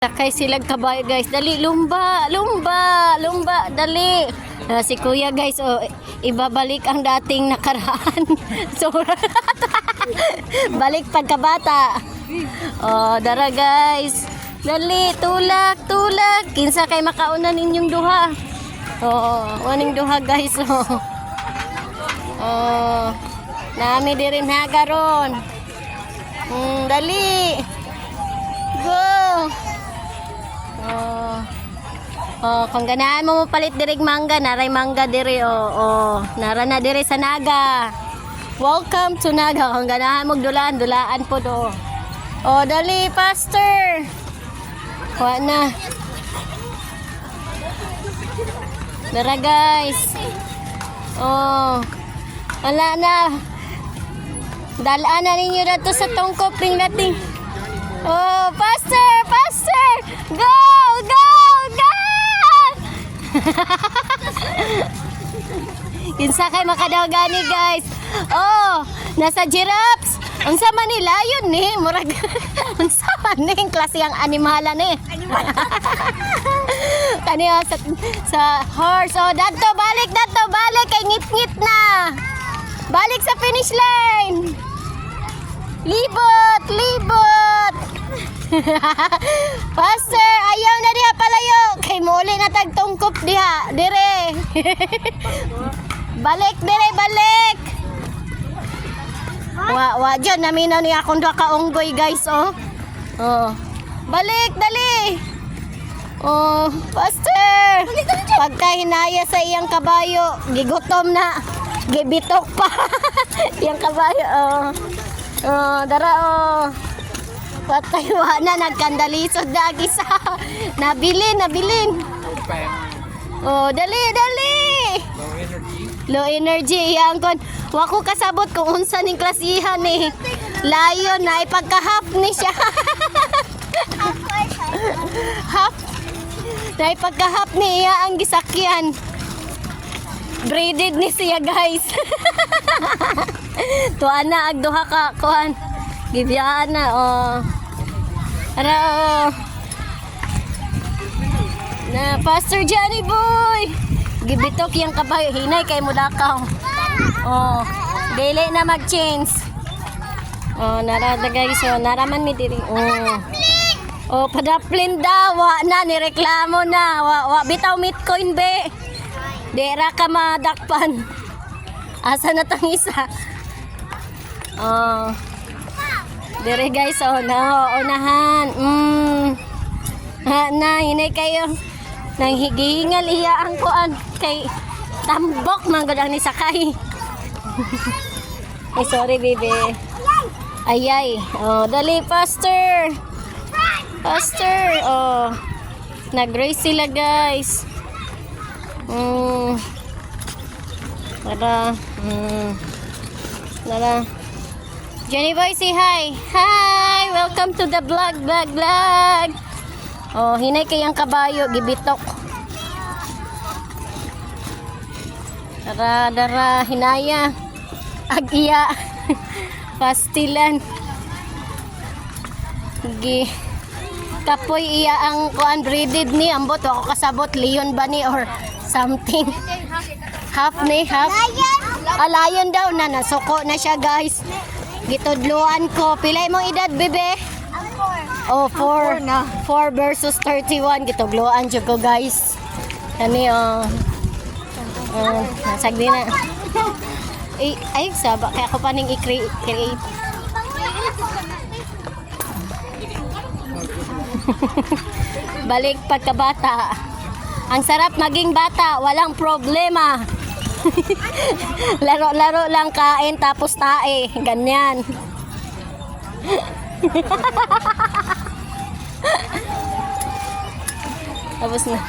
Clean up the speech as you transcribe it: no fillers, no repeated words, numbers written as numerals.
Sakay silang kabayo guys. Dali, lumba, lumba, lumba, dali. Si kuya guys, ibabalik ang dating nakaraan. So, balik pagkabata. Dara guys. Dali, tulak, tulak. Kinsa kay makauna ninyong duha. Waning duha guys. Nami dirin hagaron. Dali. Go. Kung ganahan mo palit dirig mangga, naray mangga diri nara na diri sa Naga. Welcome to Naga. Kung ganahan mo dulaan, dulaan po do. Dali, pastor. Kuha na. Dara guys. Wala na. Dalaan na ninyo na to sa tungkop ring natin. Pastor, pastor. Go, go, go. Kinsa kay makadawgani guys. Nasa giraffes. Ang sama nila yun ni murag. Ang sama ning klase ang animala ni. Kaniya sa horse. Dadto balik kay ngit-ngit na. Balik sa finish line. Libot, libot. Pastor, ayaw na diha palayo. Kay muli na tagtungkop diha. Dire. Balik, dire, balik. Wa dyan, naminaw niya akong doon kaunggoy guys, Balik, dali. Pastor. Pagka hinaya sa iyang kabayo, gigutom na. Gibitok pa. Iyang kabayo, dara, Patay na, nagkandalisod na gisa. Nabilin. Dali, dali. Low energy. Yang kon, wako kasabot kung unsa ning klasihan ni. Lion na ipagka-half ni siya. Half. Na ipagka-half ni iya ang gisakyan. Braided ni siya guys. Tuan na agduha ka kuan. Gibiyaan na na Pastor Johnny boy. Gibitok yang kabayo hinay kay mudakaw. Dili na mag-change. Narada guys, naraman mi diri. Padaplin daw, wa na nireklamo na. Wa bitaw Bitcoin be. Dera ka madakpan. Asa na tang isa? Dire guys, unahan. Hinay kayo. Nang higihingal iya ang kuan kay tambok man gud ang nisakay. Ay sorry baby. Ayay. Dali pastor. Pastor. Nag-race sila guys. Tara. Jenny boy, say hi. Hi! Welcome to the vlog. Hinay kayang kabayo, gibitok. Dara, hinaya. Agiya. Pastilan. Kapoy iya ang kuan breeded ni ambot ako kasabot leon ba ni or something. Half. Lion daw na nasuko na siya guys. Gitudluan ko. Pilay mong edad, bebe? 4 versus 31. Gitudluan dyan ko, guys. Kani, nasagdi na. Ay, saba. Kaya ako pa ning i-create. Balik pagkabata. Ang sarap maging bata. Walang problema. Laro-laro lang, kain tapos tae, ganyan. Tapos na.